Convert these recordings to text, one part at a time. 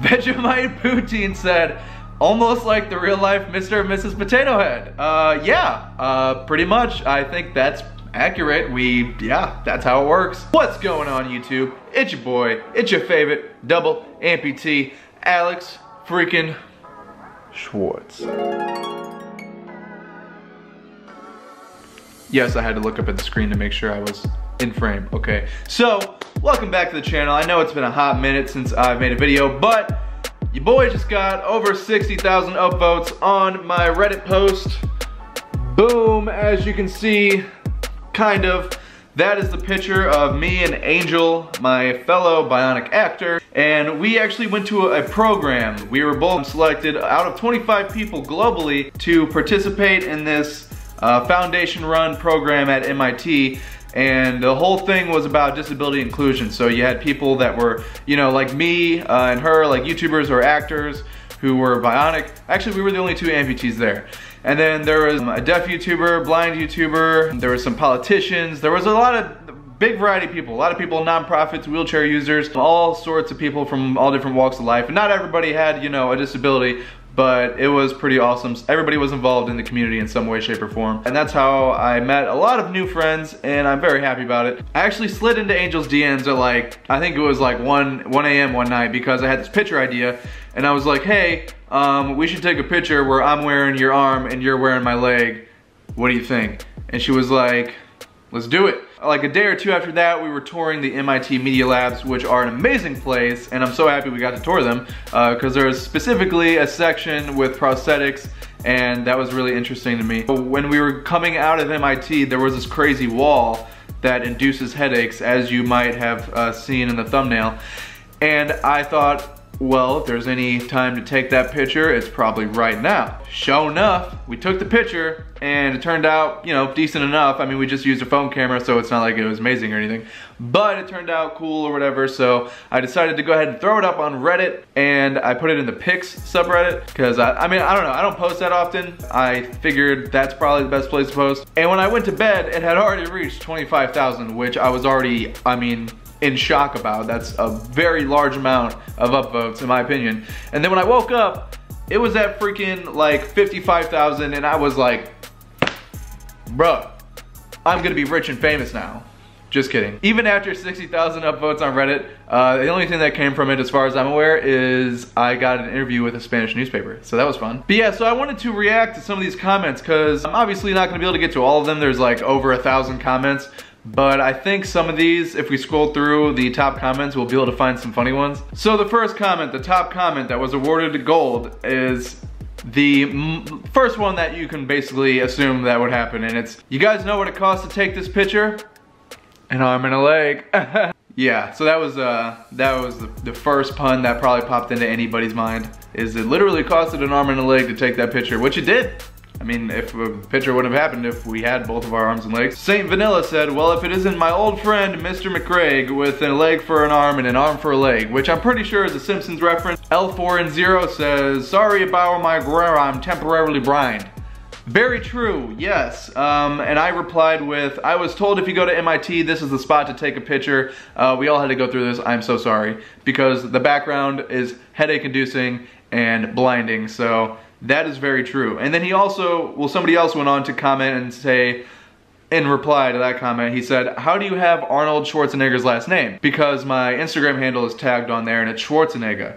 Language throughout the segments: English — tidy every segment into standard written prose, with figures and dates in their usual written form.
Vegemite Poutine said, almost like the real life Mr. and Mrs. Potato Head. Yeah, pretty much. I think that's accurate. Yeah, that's how it works. What's going on, YouTube? It's your boy, it's your favorite double amputee, Alex freaking Schwartz. Yes, I had to look up at the screen to make sure I was in frame. Okay, so welcome back to the channel. I know it's been a hot minute since I've made a video, but your boy just got over 60,000 upvotes on my Reddit post. Boom, as you can see, kind of. That is the picture of me and Angel, my fellow bionic actor, and we actually went to a program. We were both selected out of 25 people globally to participate in this foundation-run program at MIT. And the whole thing was about disability inclusion. So you had people that were, you know, like me and her, like YouTubers or actors who were bionic. Actually, we were the only two amputees there. And then there was a deaf YouTuber, blind YouTuber, there were some politicians, there was a lot of big variety of people, nonprofits, wheelchair users, all sorts of people from all different walks of life. And not everybody had, you know, a disability, but it was pretty awesome. Everybody was involved in the community in some way, shape, or form. And that's how I met a lot of new friends, and I'm very happy about it. I actually slid into Angel's DMs at like, I think it was like 1 a.m. one night because I had this picture idea, and I was like, hey, we should take a picture where I'm wearing your arm and you're wearing my leg. What do you think? And she was like, let's do it. Like a day or two after that, we were touring the MIT Media Labs, which are an amazing place, and I'm so happy we got to tour them, because there's specifically a section with prosthetics, and that was really interesting to me. When we were coming out of MIT, there was this crazy wall that induces headaches, as you might have seen in the thumbnail, and I thought, well, if there's any time to take that picture, it's probably right now. Sure enough, we took the picture, and it turned out, you know, decent enough. I mean, we just used a phone camera, so it's not like it was amazing or anything, but it turned out cool or whatever, so I decided to go ahead and throw it up on Reddit, and I put it in the pics subreddit, because I mean, I don't know, I don't post that often. I figured that's probably the best place to post, and when I went to bed, it had already reached 25,000, which I was already, I mean, in shock about. That's a very large amount of upvotes in my opinion. And then when I woke up, it was at freaking like 55,000, and I was like, bruh, I'm gonna be rich and famous now. Just kidding. Even after 60,000 upvotes on Reddit, the only thing that came from it, as far as I'm aware, is I got an interview with a Spanish newspaper. So that was fun. But yeah, so I wanted to react to some of these comments, because I'm obviously not gonna be able to get to all of them. There's like over 1,000 comments. But I think some of these, if we scroll through the top comments, we'll be able to find some funny ones. So the first comment, the top comment that was awarded gold, is the first one that you can basically assume that would happen, and it's, you guys know what it costs to take this picture? An arm and a leg. Yeah, so that was the first pun that probably popped into anybody's mind, is it literally costed an arm and a leg to take that picture, which it did. I mean, if a picture wouldn't have happened if we had both of our arms and legs. Saint Vanilla said, well, if it isn't my old friend, Mr. McCraig, with a leg for an arm and an arm for a leg, which I'm pretty sure is a Simpsons reference. L4N0 says, sorry about my guerra, I'm temporarily blind. Very true, yes. And I replied with, I was told if you go to MIT, this is the spot to take a picture. We all had to go through this, I'm so sorry. Because the background is headache inducing and blinding, so that is very true. And then he also, well, somebody else went on to comment and say, in reply to that comment, he said, how do you have Arnold Schwarzenegger's last name? Because my Instagram handle is tagged on there and it's Schwarzenegger.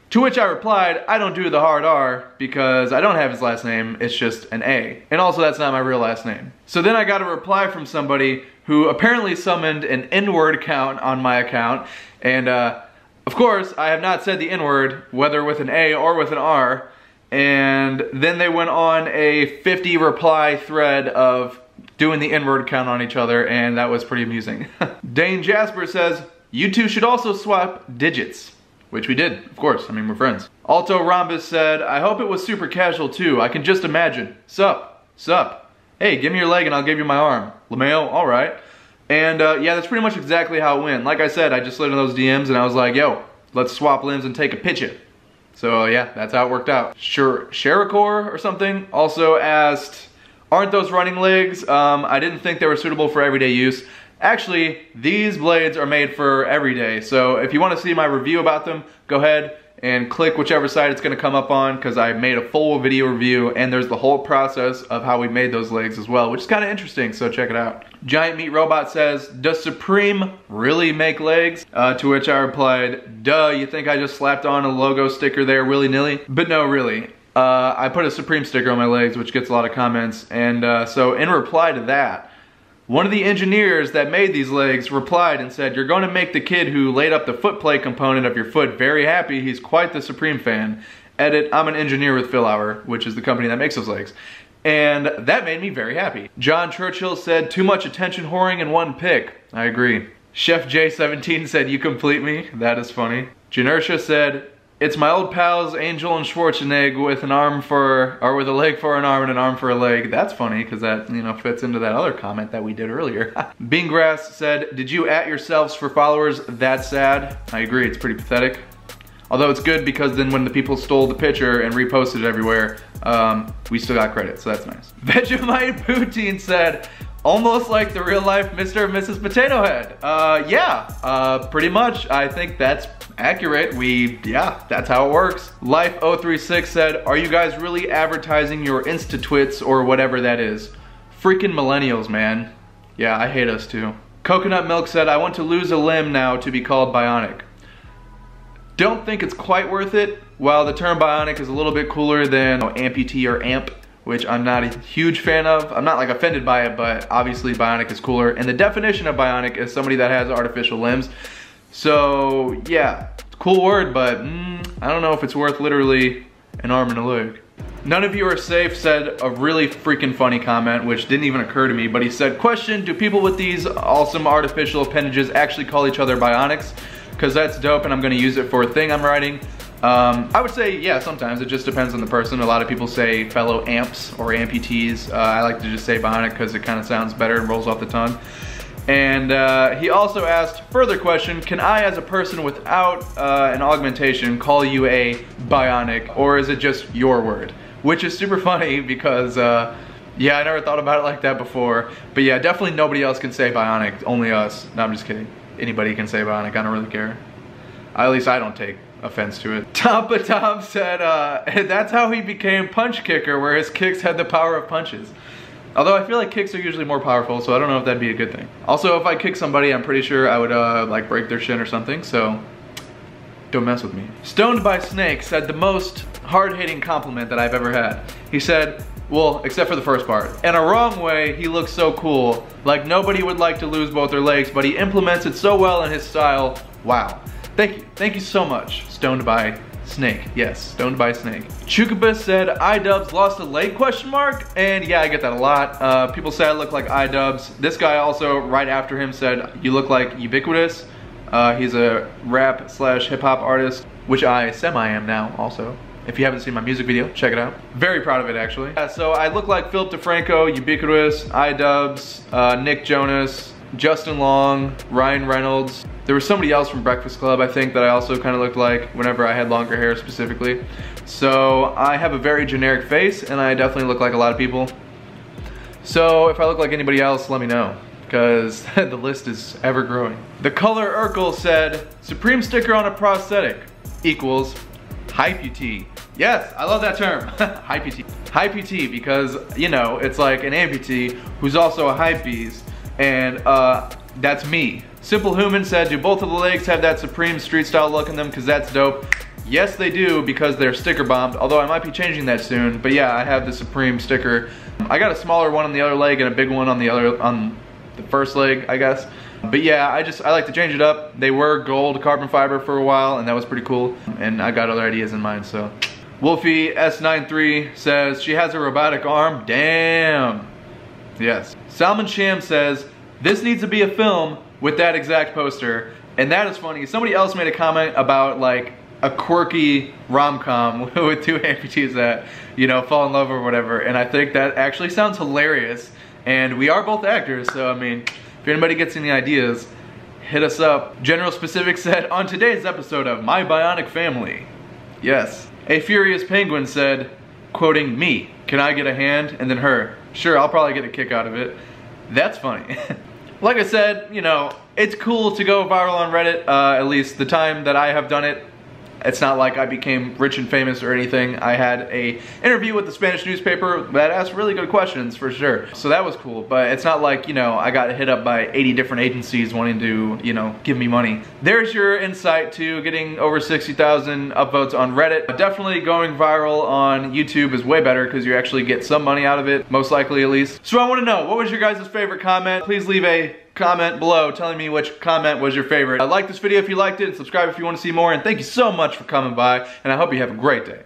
To which I replied, I don't do the hard R because I don't have his last name, it's just an A. And also that's not my real last name. So then I got a reply from somebody who apparently summoned an N-word count on my account. And of course, I have not said the N-word, whether with an A or with an R. And then they went on a 50 reply thread of doing the N-word count on each other, and that was pretty amusing. Dane Jasper says, you two should also swap digits. Which we did, of course, I mean, we're friends. Alto Rhombus said, I hope it was super casual too, I can just imagine. Sup, sup. Hey, give me your leg and I'll give you my arm. LeMail, alright. And yeah, that's pretty much exactly how it went. Like I said, I just slid in those DMs and I was like, yo, let's swap limbs and take a picture. So yeah, that's how it worked out. Sure, Shericor or something also asked, aren't those running legs? I didn't think they were suitable for everyday use. Actually, these blades are made for every day, so if you want to see my review about them, go ahead and click whichever side it's going to come up on, because I made a full video review and there's the whole process of how we made those legs as well, which is kind of interesting, so check it out. Giant Meat Robot says, does Supreme really make legs? To which I replied, duh, you think I just slapped on a logo sticker there willy-nilly? But no, really. I put a Supreme sticker on my legs, which gets a lot of comments, and so in reply to that, one of the engineers that made these legs replied and said, you're going to make the kid who laid up the foot plate component of your foot very happy. He's quite the Supreme fan. Edit, I'm an engineer with Phil Hour, which is the company that makes those legs. And that made me very happy. John Churchill said, too much attention whoring in one pic. I agree. Chef J17 said, you complete me. That is funny. Genertia said, it's my old pals Angel and Schwarzenegger with an arm for, or with a leg for an arm and an arm for a leg. That's funny because that, you know, fits into that other comment that we did earlier. Beangrass said, did you at yourselves for followers? That's sad. I agree, it's pretty pathetic. Although it's good because then when the people stole the picture and reposted it everywhere, we still got credit, so that's nice. Vegemite Poutine said, almost like the real life Mr. and Mrs. Potato Head. Yeah, pretty much. I think that's accurate. Yeah, that's how it works. Life036 said, are you guys really advertising your Insta-twits or whatever that is? Freaking millennials, man. Yeah, I hate us too. Coconut Milk said, I want to lose a limb now to be called bionic. Don't think it's quite worth it. While the term bionic is a little bit cooler than amputee or amp, which I'm not a huge fan of. I'm not like offended by it, but obviously bionic is cooler. And the definition of bionic is somebody that has artificial limbs. So yeah, it's a cool word, but I don't know if it's worth literally an arm and a leg. None of you are safe said a really freaking funny comment, which didn't even occur to me, but he said, question, do people with these awesome artificial appendages actually call each other bionics? Because that's dope and I'm gonna use it for a thing I'm writing. I would say, yeah, sometimes. It just depends on the person. A lot of people say fellow amps or amputees. I like to just say bionic because it kind of sounds better and rolls off the tongue. And he also asked, further question, can I as a person without an augmentation call you a bionic, or is it just your word? Which is super funny because, yeah, I never thought about it like that before. But yeah, definitely nobody else can say bionic, only us. No, I'm just kidding. Anybody can say bionic, I don't really care. At least I don't take offense to it. Tampa Tom said, that's how he became punch kicker, where his kicks had the power of punches. Although I feel like kicks are usually more powerful, so I don't know if that'd be a good thing. Also, if I kick somebody, I'm pretty sure I would like break their shin or something, so don't mess with me. Stoned by Snake said the most hard-hitting compliment that I've ever had. He said, well, except for the first part. In a wrong way, he looks so cool. Like nobody would like to lose both their legs, but he implements it so well in his style. Wow. Thank you so much, Stoned by Snake. Yes, Stoned by Snake. Chukabus said, iDubbbz lost a leg, question mark? And yeah, I get that a lot. People say I look like iDubbbz. This guy also, right after him, said, you look like Ubiquitous. He's a rap slash hip hop artist, which I semi-am now also. If you haven't seen my music video, check it out. Very proud of it, actually. Yeah, so I look like Philip DeFranco, Ubiquitous, iDubbbz, Nick Jonas, Justin Long, Ryan Reynolds. There was somebody else from Breakfast Club, I think, that I also kind of looked like whenever I had longer hair specifically. So I have a very generic face, and I definitely look like a lot of people. So if I look like anybody else, let me know, because the list is ever growing. The Color Urkel said, Supreme sticker on a prosthetic equals hyputee. Yes, I love that term, hyputee. Hyputee, because, you know, it's like an amputee who's also a hypebeast, and that's me. Simple Human said, do both of the legs have that Supreme street style look in them? Because that's dope. Yes, they do, because they're sticker bombed, although I might be changing that soon. But yeah, I have the Supreme sticker. I got a smaller one on the other leg and a big one on the first leg, I guess. But yeah, I like to change it up. They were gold carbon fiber for a while, and that was pretty cool. And I got other ideas in mind, so. Wolfie S93 says, she has a robotic arm. Damn. Yes. Salmon Sham says, this needs to be a film with that exact poster. And that is funny. Somebody else made a comment about like a quirky rom-com with two amputees that, you know, fall in love or whatever. And I think that actually sounds hilarious. And we are both actors, so I mean, if anybody gets any ideas, hit us up. General Specific said, on today's episode of My Bionic Family. Yes. A Furious Penguin said, quoting me, can I get a hand? And then her, sure, I'll probably get a kick out of it. That's funny. Like I said, you know, it's cool to go viral on Reddit, at least the time that I have done it. It's not like I became rich and famous or anything. I had an interview with the Spanish newspaper that asked really good questions for sure. So that was cool, but it's not like, you know, I got hit up by 80 different agencies wanting to, you know, give me money. There's your insight to getting over 60,000 upvotes on Reddit. Definitely going viral on YouTube is way better because you actually get some money out of it, most likely at least. So I want to know, what was your guys' favorite comment? Please leave a comment below telling me which comment was your favorite. Like this video if you liked it, and subscribe if you want to see more, and thank you so much for coming by, and I hope you have a great day.